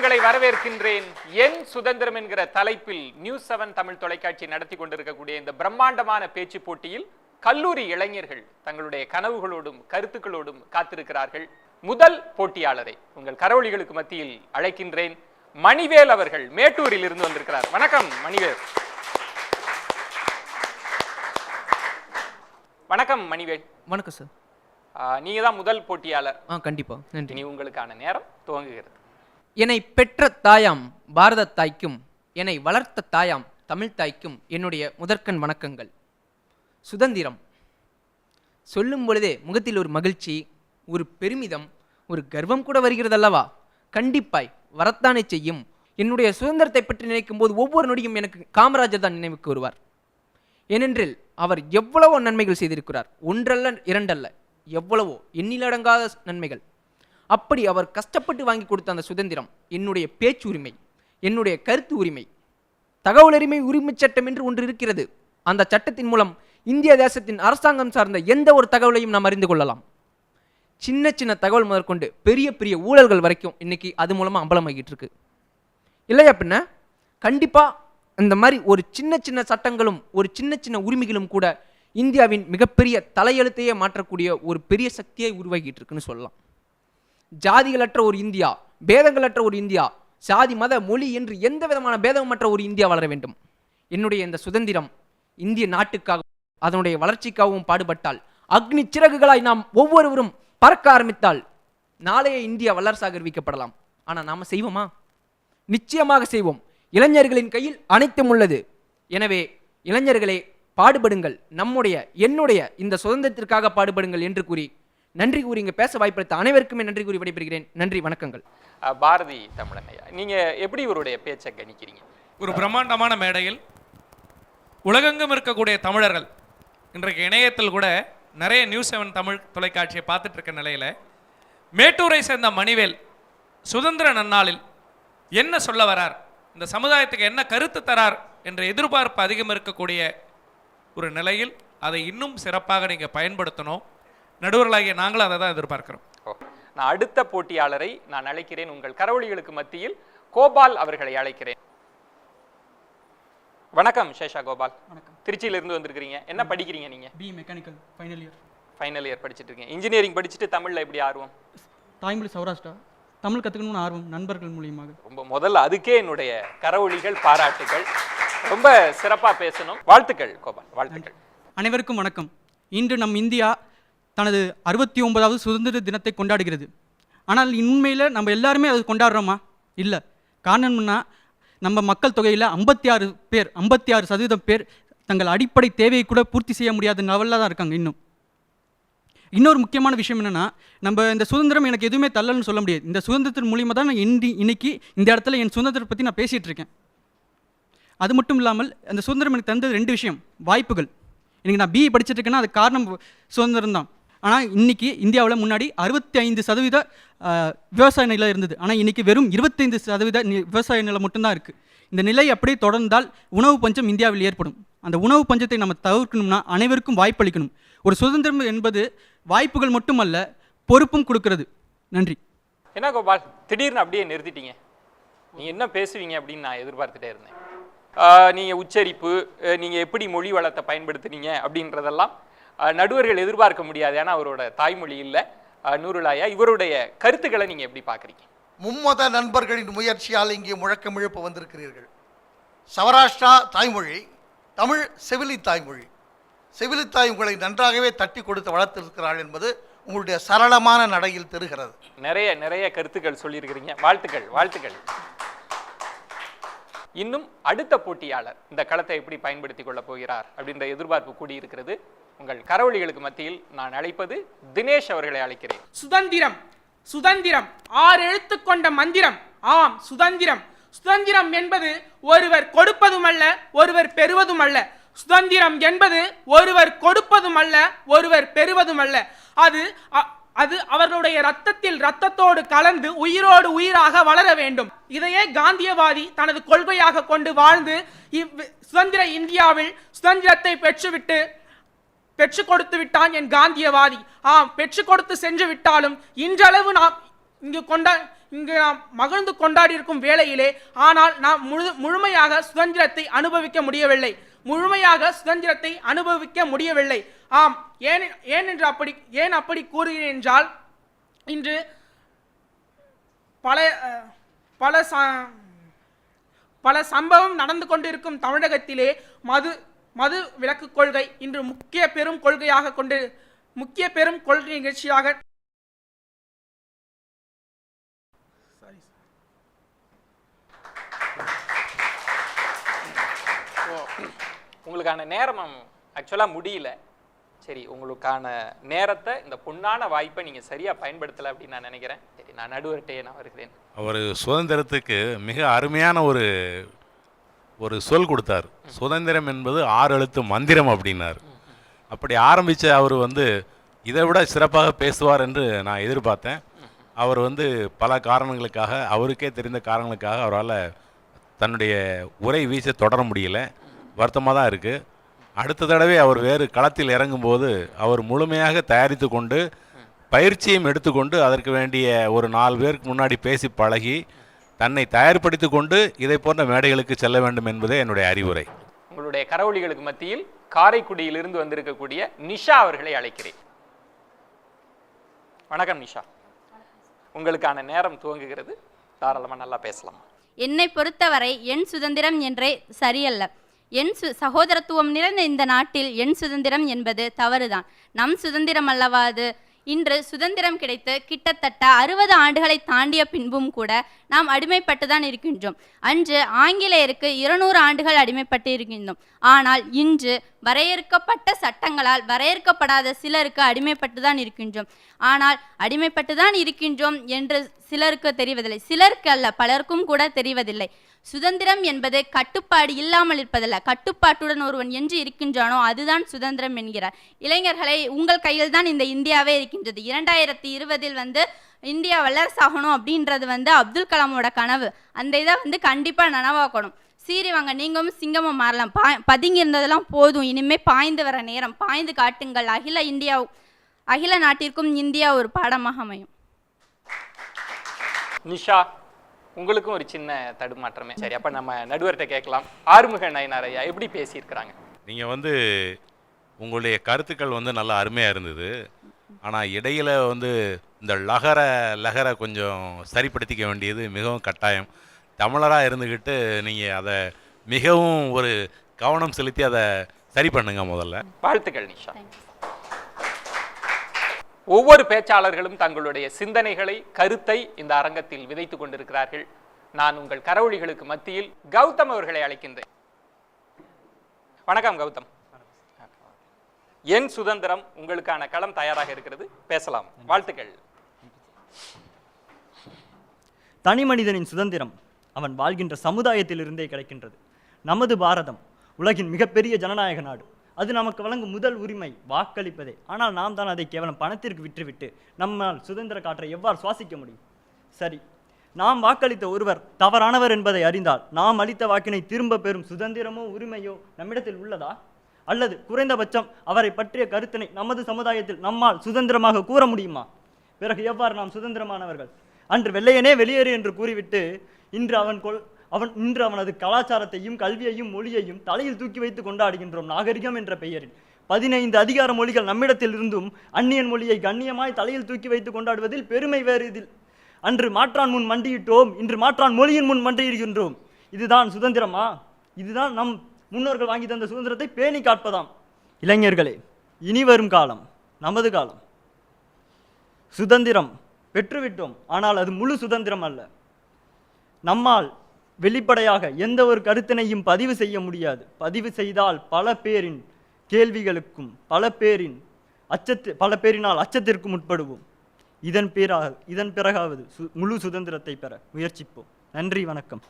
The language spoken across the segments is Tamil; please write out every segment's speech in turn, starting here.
உங்களை வரவேற்கின்றேன். என் சுதந்திரம் என்கிற தலைப்பில் நியூஸ் 7 தமிழ் தொலைக்காட்சி நடத்தி கொண்டிருக்கக்கூடிய இந்த பிரம்மாண்டமான பேச்சு போட்டியில் கல்லூரி இளைஞர்கள் தங்களுடைய கனவுகளோடும் கருத்துக்களோடும் காத்திருக்கிறார்கள். முதல் போட்டியாளரை உங்கள் கரவொலிகளுக்கு மத்தியில் அழைக்கின்றேன். மணிவேல் அவர்கள் மேட்டூரில் இருந்து வந்திருக்கிறார். வணக்கம் மணிவேல். வணக்கம் மணிவேல். வணக்கம் சார். நீங்க தான் முதல் போட்டியாளர். கண்டிப்பா. நன்றி. நீ உங்களுக்கான நேரம் துவங்குகிறது. என்னை பெற்ற தாயாம் பாரத தாய்க்கும் என்னை வளர்த்த தாயாம் தமிழ் தாய்க்கும் என்னுடைய முதற்கண் வணக்கங்கள். சுதந்திரம் சொல்லும் பொழுதே முகத்தில் ஒரு மகிழ்ச்சி, ஒரு பெருமிதம், ஒரு கர்வம் கூட வருகிறதல்லவா? கண்டிப்பாய் வரத்தானே செய்யும். என்னுடைய சுதந்திரத்தை பற்றி நினைக்கும் போது ஒவ்வொரு நொடியும் எனக்கு காமராஜர் தான் நினைவுக்கு வருவார். ஏனென்றில் அவர் எவ்வளவோ நன்மைகள் செய்திருக்கிறார். ஒன்றல்ல இரண்டல்ல, எவ்வளவோ எண்ணிலடங்காத நன்மைகள். அப்படி அவர் கஷ்டப்பட்டு வாங்கி கொடுத்த அந்த சுதந்திரம் என்னுடைய பேச்சு உரிமை, என்னுடைய கருத்து உரிமை, தகவல் உரிமை உரிமை சட்டம் என்று ஒன்று இருக்கிறது. அந்த சட்டத்தின் மூலம் இந்திய தேசத்தின் அரசாங்கம் சார்ந்த எந்த ஒரு தகவலையும் நாம் அறிந்து கொள்ளலாம். சின்ன சின்ன தகவல் முதற்கொண்டு பெரிய பெரிய ஊழல்கள் வரைக்கும் இன்னைக்கு அது மூலமாக அம்பலமாகிட்டு இருக்கு இல்லையா? பின்ன கண்டிப்பா இந்த மாதிரி ஒரு சின்ன சின்ன சட்டங்களும் ஒரு சின்ன சின்ன உரிமைகளும் கூட இந்தியாவின் மிகப்பெரிய தலையெழுத்தையே மாற்றக்கூடிய ஒரு பெரிய சக்தியை உருவாகிட்டு இருக்குன்னு சொல்லலாம். ஜாதிகளற்ற ஒரு இந்தியா, பேதங்களற்ற ஒரு இந்தியா, சாதி மத மொழி என்று எந்த விதமான பேதமற்ற ஒரு இந்தியா வளர வேண்டும். என்னுடைய இந்த சுதந்திரம் இந்திய நாட்டுக்காகவும் அதனுடைய வளர்ச்சிக்காகவும் பாடுபட்டால், அக்னி சிறகுகளாய் நாம் ஒவ்வொருவரும் பறக்க ஆரம்பித்தால் நாளைய இந்தியா வல்லரசாக அறிவிக்கப்படலாம். ஆனால் நாம செய்வோமா? நிச்சயமாக செய்வோம். இளைஞர்களின் கையில் அனைத்தும் உள்ளது. எனவே இளைஞர்களே பாடுபடுங்கள், என்னுடைய இந்த சுதந்திரத்திற்காக பாடுபடுங்கள் என்று கூறி நன்றி கூறி இங்க பேச வாய்ப்பளித்த அனைவருக்குமே நன்றி கூறி விடைபெறுகிறேன். நன்றி, வணக்கங்கள். பாரதி தமிழன் ஐயா, நீங்க எப்படி இவருடைய பேச்சை கணிக்கிறீங்க? ஒரு பிரம்மாண்டமான மேடையில் உலகெங்கும் இருக்கக்கூடிய தமிழர்கள் இன்றைக்கு இணையத்தில் கூட நிறைய நியூஸ் 7 தமிழ் தொலைக்காட்சியை பார்த்துட்டு இருக்க நிலையில் மேட்டூரை சேர்ந்த மணிவேல் சுதந்திர நன்னாளில் என்ன சொல்ல வரார், இந்த சமுதாயத்துக்கு என்ன கருத்து தரார் என்ற எதிர்பார்ப்பு அதிகம் இருக்கக்கூடிய ஒரு நிலையில் அதை இன்னும் சிறப்பாக நீங்கள் பயன்படுத்தணும். நடுவர்களாகிய நாங்களும் அதை தான் எதிர்பார்க்கிறோம். நான் அடுத்த போட்டியாளரை நான் அழைக்கிறேன். உங்கள் கரவொலிகளுக்கு மத்தியில் கோபால் அவர்களை அழைக்கிறேன். வணக்கம் சேஷா கோபால். வணக்கம். திருச்சியில இருந்து வந்திருக்கிறீங்க. என்ன படிக்கிறீங்க நீங்க? பி மெக்கானிக்கல் ஃபைனல் இயர் படிச்சுட்டு இருக்கீங்க. இன்ஜினியரிங் படிச்சுட்டு தமிழ்ல எப்படி ஆர்வம்? தாய்மொழி சௌராஷ்டிரா, தமிழ் கற்றுக்கணும்னு ஆர்வம் நண்பர்கள் மூலியமாக. ரொம்ப முதல்ல அதுக்கே என்னுடைய கரவொலிகள், பாராட்டுகள். ரொம்ப சிறப்பாக பேசணும். வாழ்த்துக்கள் கோபால், வாழ்த்துக்கள். அனைவருக்கும் வணக்கம். இன்று நம் இந்தியா தனது 69வது சுதந்திர தினத்தை கொண்டாடுகிறது. ஆனால் உண்மையில் நம்ம எல்லாருமே அதை கொண்டாடுறோமா? இல்லை. காரணம்னா நம்ம மக்கள் தொகையில் 56% பேர் தங்கள் அடிப்படை தேவையை கூட பூர்த்தி செய்ய முடியாத லெவலில் தான் இருக்காங்க. இன்னொரு முக்கியமான விஷயம் என்னென்னா, நம்ம இந்த சுதந்திரம் எனக்கு எதுவுமே தள்ளன்னு சொல்ல முடியாது. இந்த சுதந்திரத்தின் மூலியமாக தான் நான் இன்னைக்கு இந்த இடத்துல என் சுதந்திரத்தை பற்றி நான் பேசிகிட்டு இருக்கேன். அது மட்டும் இல்லாமல் அந்த சுதந்திரம் எனக்கு தந்தது 2 விஷயம். வாய்ப்புகள். இன்றைக்கி நான் பிஇ படிச்சுட்டு இருக்கேன்னா அது காரணம் சுதந்திரம் தான். ஆனால் இன்றைக்கி இந்தியாவில் முன்னாடி 65% விவசாய நிலம் இருந்தது. ஆனால் இன்றைக்கி வெறும் 25% விவசாய நிலம் மட்டும்தான் இருக்குது. இந்த நிலை அப்படியே தொடர்ந்தால் உணவு பஞ்சம் இந்தியாவில் ஏற்படும். அந்த உணவு பஞ்சத்தை நம்ம தவிர்க்கணும்னா அனைவருக்கும் வாய்ப்பளிக்கணும். ஒரு சுதந்திரம் என்பது வாய்ப்புகள் மட்டுமல்ல, பொறுப்பும் கொடுக்கிறது. நன்றி. என்ன கோபால், திடீர்னு அப்படியே நிறுத்திட்டீங்க? நீங்கள் என்ன பேசுவீங்க அப்படின்னு நான் எதிர்பார்த்துட்டே இருந்தேன். நீங்கள் உச்சரிப்பு, நீங்கள் எப்படி மொழி வளத்தை பயன்படுத்துனீங்க அப்படின்றதெல்லாம் நடுவர்கள் எதிர்பார்க்க முடியாது. ஏன்னா அவரோட தாய்மொழி இல்லை. நூருலாயா, இவருடைய கருத்துக்களை நீங்கள் எப்படி பார்க்குறீங்க? மும்மத நண்பர்களின் முயற்சியால் இங்கே முழக்கம் எழுப்ப வந்திருக்கிறீர்கள். சௌராஷ்டிரா தாய்மொழி, தமிழ் செவிலி தாய்மொழி. செவிலி தாய் உங்களை நன்றாகவே தட்டி கொடுத்து வளர்த்திருக்கிறாள் என்பது உங்களுடைய சரளமான நடையில் தெரிகிறது. நிறைய கருத்துக்கள் சொல்லியிருக்கிறீங்க. வாழ்த்துக்கள், வாழ்த்துக்கள். இன்னும் அடுத்த போட்டியாளர் இந்த களத்தை எப்படி பயன்படுத்திக் கொள்ள போகிறார் அப்படின்ற எதிர்பார்ப்பு கூடியிருக்கிறது. உங்கள் கரவொலிகளுக்கு மத்தியில் நான் அழைப்பது தினேஷ் அவர்களை அழைக்கிறேன். சுதந்திரம், சுதந்திரம் 6 எழுத்து கொண்ட மந்திரம். ஆம், சுதந்திரம். சுதந்திரம் என்பது ஒருவர் கொடுப்பதும் அல்ல, ஒருவர் பெறுவதும் அல்ல. சுதந்திரம் என்பது ஒருவர் கொடுப்பதும் அல்ல, ஒருவர் பெறுவதும் அல்ல. அது அவர்களுடைய ரத்தத்தோடு கலந்து உயிரோடு உயிராக வளர வேண்டும். இதையே காந்தியவாதி தனது கொள்கையாக கொண்டு வாழ்ந்து சுதந்திர இந்தியாவில் சுதந்திரத்தை பெற்று கொடுத்து விட்டான் என் காந்தியவாதி. பெற்று கொடுத்து சென்று விட்டாலும் இன்றளவு நாம் இங்கு நாம் மகிழ்ந்து கொண்டாடி இருக்கும் வேளையிலே ஆனால் நாம் முழுமையாக சுதந்திரத்தை அனுபவிக்க முடியவில்லை. ஆம், ஏன் அப்படி கூறுகிறேன் என்றால், இன்று பல சம்பவம் நடந்து கொண்டிருக்கும் தமிழகத்திலே மது விலக்கு கொள்கை இன்று முக்கிய பெரும் கொள்கை நிகழ்ச்சியாக உங்களுக்கான நேரம் ஆக்சுவலாக முடியல. சரி, உங்களுக்கான நேரத்தை, இந்த பொன்னான வாய்ப்பை நீங்கள் சரியாக பயன்படுத்தலை அப்படின்னு நான் நினைக்கிறேன். சரி, நான் நடுவர்கிட்டே நான் வருகிறேன். அவர் சுதந்திரத்துக்கு மிக அருமையான ஒரு சொல் கொடுத்தார். சுதந்திரம் என்பது 6 எழுத்து மந்திரம் அப்படின்னார். அப்படி ஆரம்பித்த அவர் இதை விட சிறப்பாக பேசுவார் என்று நான் எதிர்பார்த்தேன். அவர் பல காரணங்களுக்காக, அவருக்கே தெரிந்த காரணங்களுக்காக அவரால் தன்னுடைய உரை வீச தொடர முடியல. வருத்தமாக தான் இருக்குது. அடுத்த தடவை அவர் வேறு களத்தில் இறங்கும்போது அவர் முழுமையாக தயாரித்து கொண்டு பயிற்சியும் எடுத்துக்கொண்டு அதற்கு வேண்டிய ஒரு 4 பேருக்கு முன்னாடி பேசி பழகி தன்னை தயார்படுத்தி கொண்டு இதை போன்ற மேடைகளுக்கு செல்ல வேண்டும் என்பதே என்னுடைய அறிவுரை. உங்களுடைய கரவொலிகளுக்கு மத்தியில் காரைக்குடியிலிருந்து வந்திருக்கக்கூடிய நிஷா அவர்களை அழைக்கிறேன். வணக்கம் நிஷா, உங்களுக்கான நேரம் துவங்குகிறது. தாராளமாக நல்லா பேசலாம். என்னை பொறுத்தவரை என் சுதந்திரம் என்றே சரியல்ல. சகோதரத்துவம் நிறைந்த இந்த நாட்டில் என் சுதந்திரம் என்பது தவறுதான். நம் சுதந்திரம் அல்லவா அது? இன்று சுதந்திரம் கிடைத்து கிட்டத்தட்ட 60 ஆண்டுகளை தாண்டிய பின்பும் கூட நாம் அடிமைப்பட்டுதான் இருக்கின்றோம். அன்று ஆங்கிலேயருக்கு 200 ஆண்டுகள் அடிமைப்பட்டு இருக்கின்றோம். ஆனால் இன்று வரையறுக்கப்பட்ட சட்டங்களால் வரையறுக்கப்படாத சிலருக்கு அடிமைப்பட்டுதான் இருக்கின்றோம். ஆனால் அடிமைப்பட்டுதான் இருக்கின்றோம் என்று சிலருக்கு தெரிவதில்லை. சிலருக்கு அல்ல, பலருக்கும் கூட தெரிவதில்லை. சுதந்திரம் என்பது கட்டுப்பாடு இல்லாமல் இருப்பதல்ல, கட்டுப்பாட்டுடன் ஒருவன் என்று இருக்கின்றானோ அதுதான் சுதந்திரம் என்கிறார். இளைஞர்களை, உங்கள் கையில் தான் இந்த இந்தியாவே இருக்கின்றது. 2020 இந்தியா வல்லரசாகணும் அப்படின்றது அப்துல் கலாமோட கனவு. அந்த இதை கண்டிப்பாக நனவாக்கணும். சீரிவாங்க, நீங்களும் சிங்கமும் மாறலாம். பதுங்கி இருந்ததெல்லாம் போதும், இனிமே பாய்ந்து வர நேரம். பாய்ந்து காட்டுங்கள். அகில நாட்டிற்கும் இந்தியா ஒரு பாடமாக அமையும். நிஷா, உங்களுக்கும் ஒரு சின்ன தடுமாற்றமே. சரி, அப்ப நம்ம நடுவர்கிட்ட கேட்கலாம். ஆறுமுக நயினார் ஐயா எப்படி பேசியிருக்கிறாங்க? நீங்க உங்களுடைய கருத்துக்கள் நல்லா அருமையா இருந்தது. ஆனா இடையில இந்த லகரை கொஞ்சம் சரிப்படுத்திக்க வேண்டியது மிகவும் கட்டாயம். தமிழராக இருந்துக்கிட்டு நீங்க அதை மிகவும் ஒரு கவனம் செலுத்தி அதை சரி பண்ணுங்க முதல்ல. வாழ்த்துக்கள் நிஷா. ஒவ்வொரு பேச்சாளர்களும் தங்களுடைய சிந்தனைகளை, கருத்தை இந்த அரங்கத்தில் விதைத்துக் கொண்டிருக்கிறார்கள். நான் உங்கள் கரவொலிகளுக்கு மத்தியில் கௌதம் அவர்களை அழைக்கின்றேன். வணக்கம் கௌதம். என் சுதந்திரம், உங்களுக்கான களம் தயாராக இருக்கிறது, பேசலாம். வாழ்த்துக்கள். தனி மனிதனின் சுதந்திரம் அவன் வாழ்கின்ற சமுதாயத்திலிருந்தே கிடைக்கின்றது. நமது பாரதம் உலகின் மிகப்பெரிய ஜனநாயக நாடு. அது நமக்கு வழங்கும் முதல் உரிமை வாக்களிப்பதே. ஆனால் நாம் தான் அதை கேவலம் பணத்திற்கு விற்றுவிட்டு நம்மால் சுதந்திர காற்றை எவ்வாறு சுவாசிக்க முடியும்? சரி, நாம் வாக்களித்த ஒருவர் தவறானவர் என்பதை அறிந்தால் நாம் அளித்த வாக்கினை திரும்ப பெறும் சுதந்திரமோ உரிமையோ நம்மிடத்தில் உள்ளதா? அல்லது குறைந்தபட்சம் அவரை பற்றிய கருத்தினை நமது சமுதாயத்தில் நம்மால் சுதந்திரமாக கூற முடியுமா? பிறகு எவ்வாறு நாம் சுதந்திரமானவர்கள்? அன்று வெள்ளையனே வெளியேறு என்று கூறிவிட்டு இன்று அவனது கலாச்சாரத்தையும் கல்வியையும் மொழியையும் தலையில் தூக்கி வைத்து கொண்டாடுகின்றோம் நாகரிகம் என்ற பெயரில். 15 அதிகார மொழிகள் நம்மிடத்தில் இருந்தும் அந்நியன் மொழியை கண்ணியமாய் தலையில் தூக்கி வைத்து கொண்டாடுவதில் பெருமை வேறு இதில். அன்று மாற்றான் முன் மண்டியிட்டோம், இன்று மாற்றான் மொழியின் முன் மண்டியிடுகின்றோம். இதுதான் சுதந்திரமா? இதுதான் நம் முன்னோர்கள் வாங்கி தந்த சுதந்திரத்தை பேணி காட்பதாம். இளைஞர்களே, இனி வரும் காலம் நமது காலம். சுதந்திரம் பெற்றுவிட்டோம், ஆனால் அது முழு சுதந்திரம் அல்ல. நம்மால் வெளிப்படையாக எந்த ஒரு கருத்தினையும் பதிவு செய்ய முடியாது. பதிவு செய்தால் பல பேரின் கேள்விகளுக்கும் பல பேரினால் அச்சத்திற்கும் உட்படுவோம். இதன் பிறகாவது முழு சுதந்திரத்தை பெற முயற்சிப்போம். நன்றி, வணக்கம்.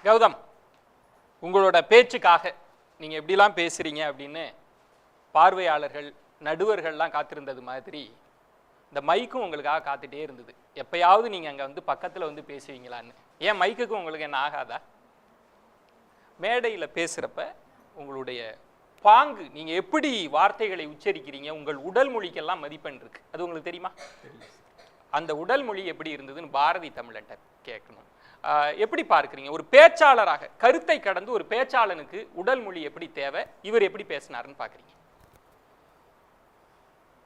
கௌதம், உங்களோட பேச்சுக்காக நீங்க எப்படிலாம் பேசுறீங்க அப்படின்னு பார்வையாளர்கள், நடுவர்கள்லாம் காத்திருந்தது மாதிரி இந்த மைக்கும் உங்களுக்காக காத்துட்டே இருந்தது. எப்பயாவது நீங்க அங்க பக்கத்துல பேசுவீங்களான்னு. ஏன் மைக்குக்கு உங்களுக்கு என்ன ஆகாதா? மேடையில் பேசுறப்ப உங்களுடைய பாங்கு, நீங்க எப்படி வார்த்தைகளை உச்சரிக்கிறீங்க, உங்கள் உடல் மொழிக்கெல்லாம் மதிப்பெண் இருக்கு. அது உங்களுக்கு தெரியுமா? அந்த உடல் மொழி எப்படி இருந்ததுன்னு பாரதி தமிழன்ட்ட கேட்கணும். எப்படி பார்க்குறீங்க ஒரு பேச்சாளராக, கருத்தை கடந்து ஒரு பேச்சாளனுக்கு உடல் மொழி எப்படி தேவை, இவர் எப்படி பேசினாருன்னு பார்க்குறீங்க?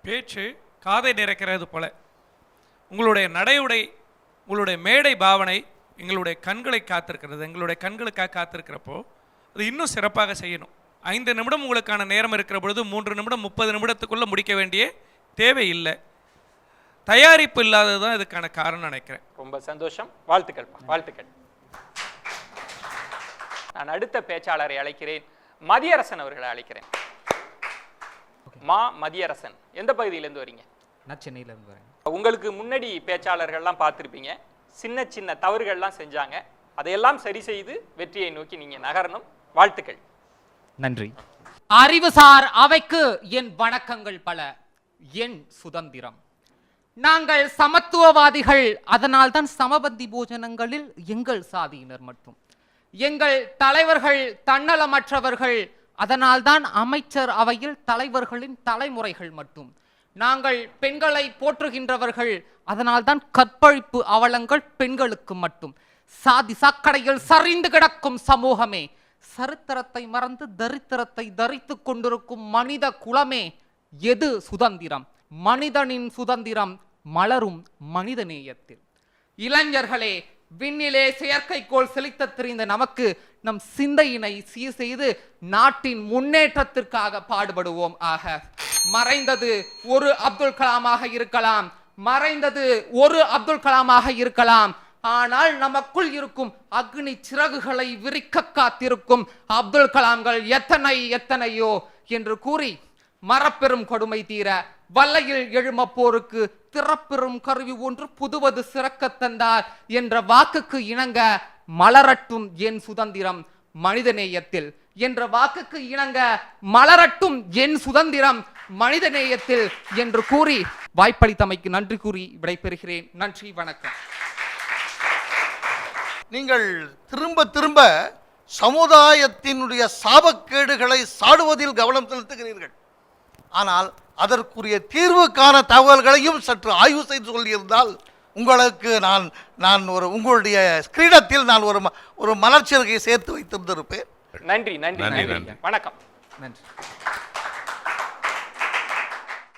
பேச்சு காதை நிறைக்கிறது போல உங்களுடைய நடையுடை, உங்களுடைய மேடை பாவனை எங்களுடைய கண்களை காத்திருக்கிறது. எங்களுடைய கண்களுக்காக காத்திருக்கிறப்போ அது இன்னும் சிறப்பாக செய்யணும். 5 நிமிடம் உங்களுக்கான நேரம் இருக்கிற பொழுது 3 நிமிடம் 30 நிமிடத்துக்குள்ளே முடிக்க வேண்டிய தேவை இல்லை. தயாரிப்பு இல்லாதது தான் இதுக்கான காரணம் நினைக்கிறேன். ரொம்ப சந்தோஷம், வாழ்த்துக்கள், வாழ்த்துக்கள். நான் அடுத்த பேச்சாளரை அழைக்கிறேன், மதியரசன் அவர்களை அழைக்கிறேன். மதியரசன், எந்த பகுதியிலேருந்து வரீங்க? நான் சென்னையிலேருந்து வரேன். உங்களுக்கு முன்னாடி பேச்சாளர்கள்லாம் பார்த்துருப்பீங்க, சின்ன சின்ன தவறுகள்லாம் செஞ்சாங்க, அதையெல்லாம் சரி செய்து வெற்றியை நோக்கி நீங்க நகரணும். வாழ்த்துக்கள். நன்றி. அறிவுசார் அவைக்கு என் வணக்கங்கள் பல. என் சுதந்திரம். நாங்கள் சமத்துவவாதிகள், அதனால் தான் சமபந்தி போஜனங்களில் எங்கள் சாதியினர் மட்டும். எங்கள் தலைவர்கள் தன்னலமற்றவர்கள், அதனால் தான் அமைச்சர் அவையில் தலைவர்களின் தலைமுறைகள் மட்டும். நாங்கள் பெண்களை போற்றுகின்றவர்கள், அதனால் தான் கற்பழிப்பு அவலங்கள் பெண்களுக்கு மட்டும். சாதி சாக்கடையில் சரிந்து கிடக்கும் சமூகமே, சரித்திரத்தை மறந்து தரித்திரத்தை தரித்து கொண்டிருக்கும் மனித குலமே, எது சுதந்திரம்? மனிதனின் சுதந்திரம் மலரும் மனித நேயத்தில். இளைஞர்களே, விண்ணிலே செயற்கைக்கோள் செலுத்த தெரிந்த நமக்கு நம் சிந்தையினை சீர் செய்து நாட்டின் முன்னேற்றத்திற்காக பாடுபடுவோம். ஆக மறைந்தது ஒரு அப்துல் கலாமாக இருக்கலாம், மறைந்தது ஒரு அப்துல் கலாமாக இருக்கலாம், ஆனால் நமக்குள் இருக்கும் அக்னி சிறகுகளை விரிக்க காத்திருக்கும் அப்துல் கலாம்கள் எத்தனை எத்தனையோ என்று கூறி, மரப்பெரும் கொடுமை தீர வல்லையில் எழும போருக்கு திறப்பெரும் கருவி ஒன்று புதுவது சிறக்க தந்தார் என்ற வாக்குக்கு இணங்க மலரட்டும் என் சுதந்திரம் மனிதநேயத்தில் என்ற வாக்குக்கு இணங்க மலரட்டும் என் சுதந்திரம் மனிதநேயத்தில் என்று கூறி வாய்ப்பளித்தமைக்கு நன்றி கூறி விடைபெறுகிறேன். நன்றி, வணக்கம். நீங்கள் திரும்ப திரும்ப சமுதாயத்தினுடைய சாபக்கேடுகளை சாடுவதில் கவனம் செலுத்துகிறீர்கள். ஆனால் அதற்குரிய தீர்வுக்கான தகவல்களையும் சற்று ஆய்வு செய்து சொல்லியிருந்தால் உங்களுக்கு நான் உங்களுடைய ஸ்கிரீனத்தில் நான் ஒரு மலர்ச்சிறகை சேர்த்து வைத்திருந்திருப்பேன். நன்றி, நன்றி, நன்றி, வணக்கம். நன்றி.